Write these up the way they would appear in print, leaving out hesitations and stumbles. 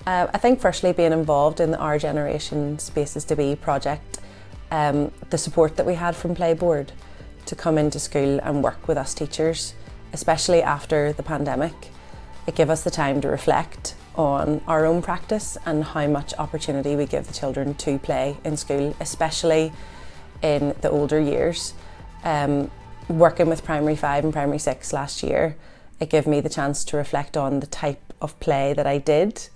I think firstly being involved in the Our Generation Spaces to Be project, the support that we had from PlayBoard to come into school and work with us teachers, especially after the pandemic. It gave us the time to reflect on our own practice and how much opportunity we give the children to play in school, especially in the older years. Working with Primary 5 and Primary 6 last year, it gave me the chance to reflect on the type of play that I did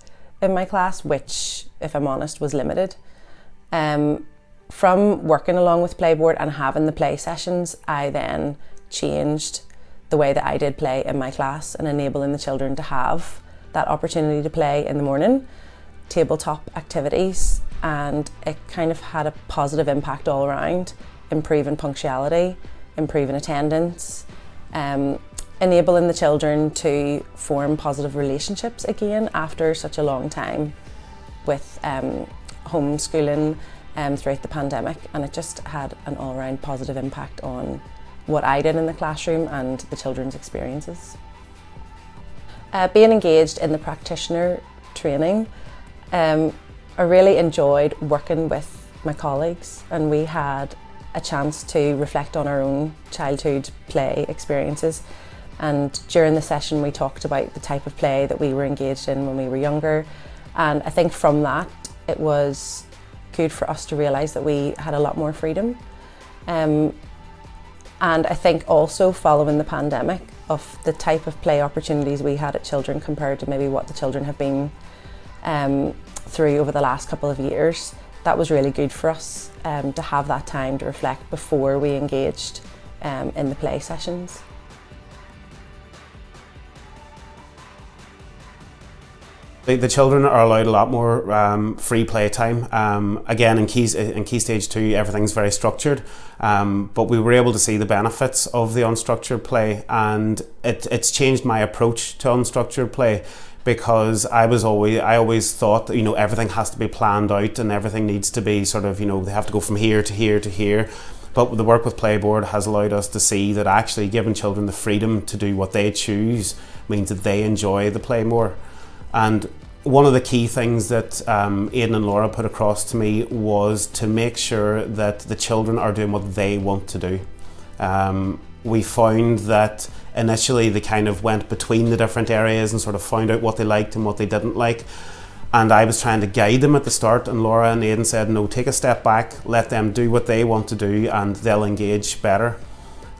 in my class, which, if I'm honest, was limited. From working along with PlayBoard and having the play sessions, I then changed the way that I did play in my class and enabling the children to have that opportunity to play in the morning, tabletop activities, and it kind of had a positive impact all around, improving punctuality, improving attendance, enabling the children to form positive relationships again after such a long time with homeschooling throughout the pandemic, and it just had an all-round positive impact on what I did in the classroom and the children's experiences. Being engaged in the practitioner training, I really enjoyed working with my colleagues, and we had a chance to reflect on our own childhood play experiences. And during the session we talked about the type of play that we were engaged in when we were younger, and I think from that it was good for us to realise that we had a lot more freedom. And I think also following the pandemic, of the type of play opportunities we had at children compared to maybe what the children have been through over the last couple of years, that was really good for us to have that time to reflect before we engaged in the play sessions. The children are allowed a lot more free play time. Again, in Key Stage 2, everything's very structured, but we were able to see the benefits of the unstructured play, and it's changed my approach to unstructured play, because I always thought that, everything has to be planned out and everything needs to be sort of, they have to go from here to here to here. But the work with PlayBoard has allowed us to see that actually giving children the freedom to do what they choose means that they enjoy the play more. And one of the key things that Aidan and Laura put across to me was to make sure that the children are doing what they want to do. We found that initially they kind of went between the different areas and sort of found out what they liked and what they didn't like. And I was trying to guide them at the start, and Laura and Aidan said, no, take a step back, let them do what they want to do and they'll engage better.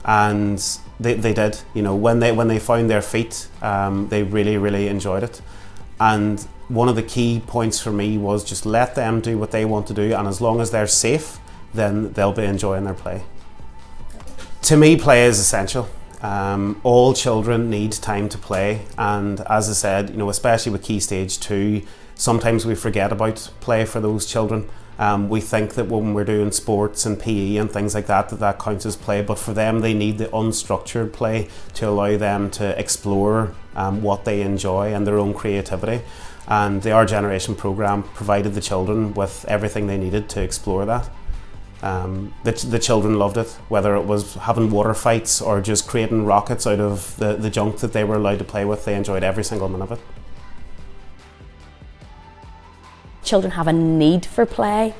And they did. When they found their feet, they really, really enjoyed it. And one of the key points for me was just let them do what they want to do, and as long as they're safe, then they'll be enjoying their play. To me, play is essential. All children need time to play, and as I said, especially with Key Stage 2, sometimes we forget about play for those children. We think that when we're doing sports and PE and things like that, that counts as play, but for them they need the unstructured play to allow them to explore what they enjoy and their own creativity. And the Our Generation programme provided the children with everything they needed to explore that. The children loved it, whether it was having water fights or just creating rockets out of the junk that they were allowed to play with. They enjoyed every single minute of it. Children have a need for play,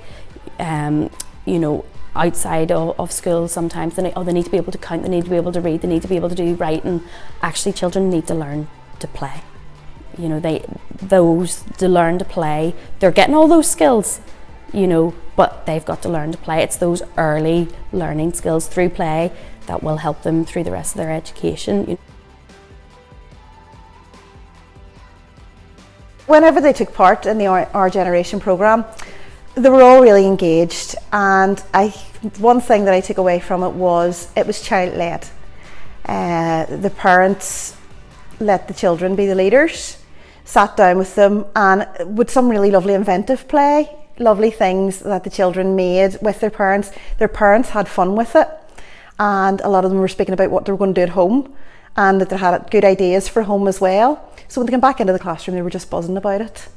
outside of school sometimes. They need to be able to count, they need to be able to read, they need to be able to do writing. Actually, children need to learn to play. To learn to play, they're getting all those skills, but they've got to learn to play. It's those early learning skills through play that will help them through the rest of their education. Whenever they took part in the Our Generation programme, they were all really engaged, and one thing that I took away from it was child-led. The parents let the children be the leaders, sat down with them, and with some really lovely inventive play, lovely things that the children made with their parents. Their parents had fun with it, and a lot of them were speaking about what they were going to do at home, and that they had good ideas for home as well. So when they came back into the classroom, they were just buzzing about it.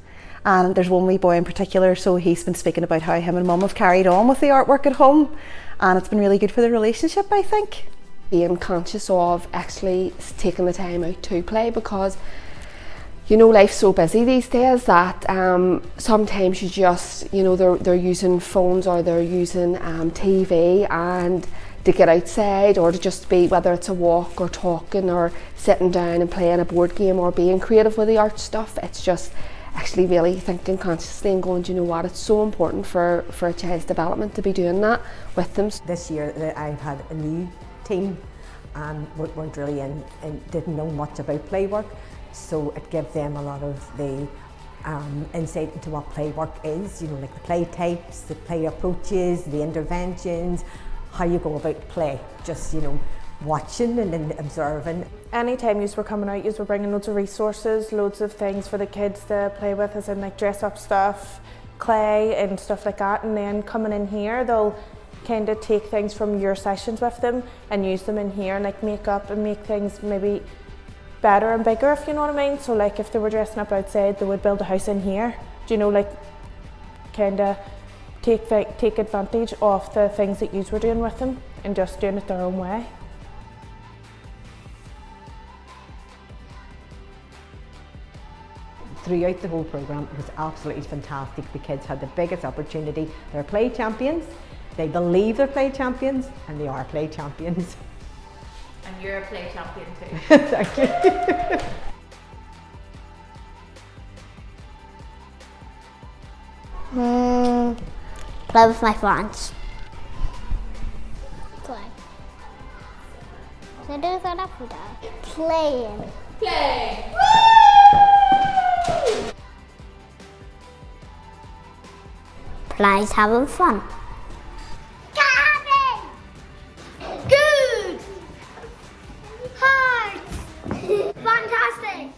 And there's one wee boy in particular, so he's been speaking about how him and mum have carried on with the artwork at home, and it's been really good for their relationship, I think. Being conscious of actually taking the time out to play, because you know, life's so busy these days that sometimes you just, you know, they're using phones or they're using TV, and to get outside or to just be, whether it's a walk or talking or sitting down and playing a board game or being creative with the art stuff, it's just actually really thinking consciously and going, do you know what, it's so important for a child's development to be doing that with them. This year I've had a new team and weren't really didn't know much about play work, so it gives them a lot of the insight into what play work is, you know, like the play types, the play approaches, the interventions, how you go about play, just, you know, watching and then observing. Anytime you were coming out, you were bringing loads of resources, loads of things for the kids to play with, as in like dress up stuff, clay and stuff like that, and then coming in here they'll kind of take things from your sessions with them and use them in here and like make up and make things maybe better and bigger, if you know what I mean. So like if they were dressing up outside, they would build a house in here, do you know, like kind of take advantage of the things that you were doing with them and just doing it their own way. Throughout the whole programme, it was absolutely fantastic. The kids had the biggest opportunity. They're play champions, they believe they're play champions, and they are play champions. And you're a play champion too. Thank you. Play with my friends. Play. So do that after that. Playing. Play! Play's having fun. Gabby! Good! Hard! Fantastic!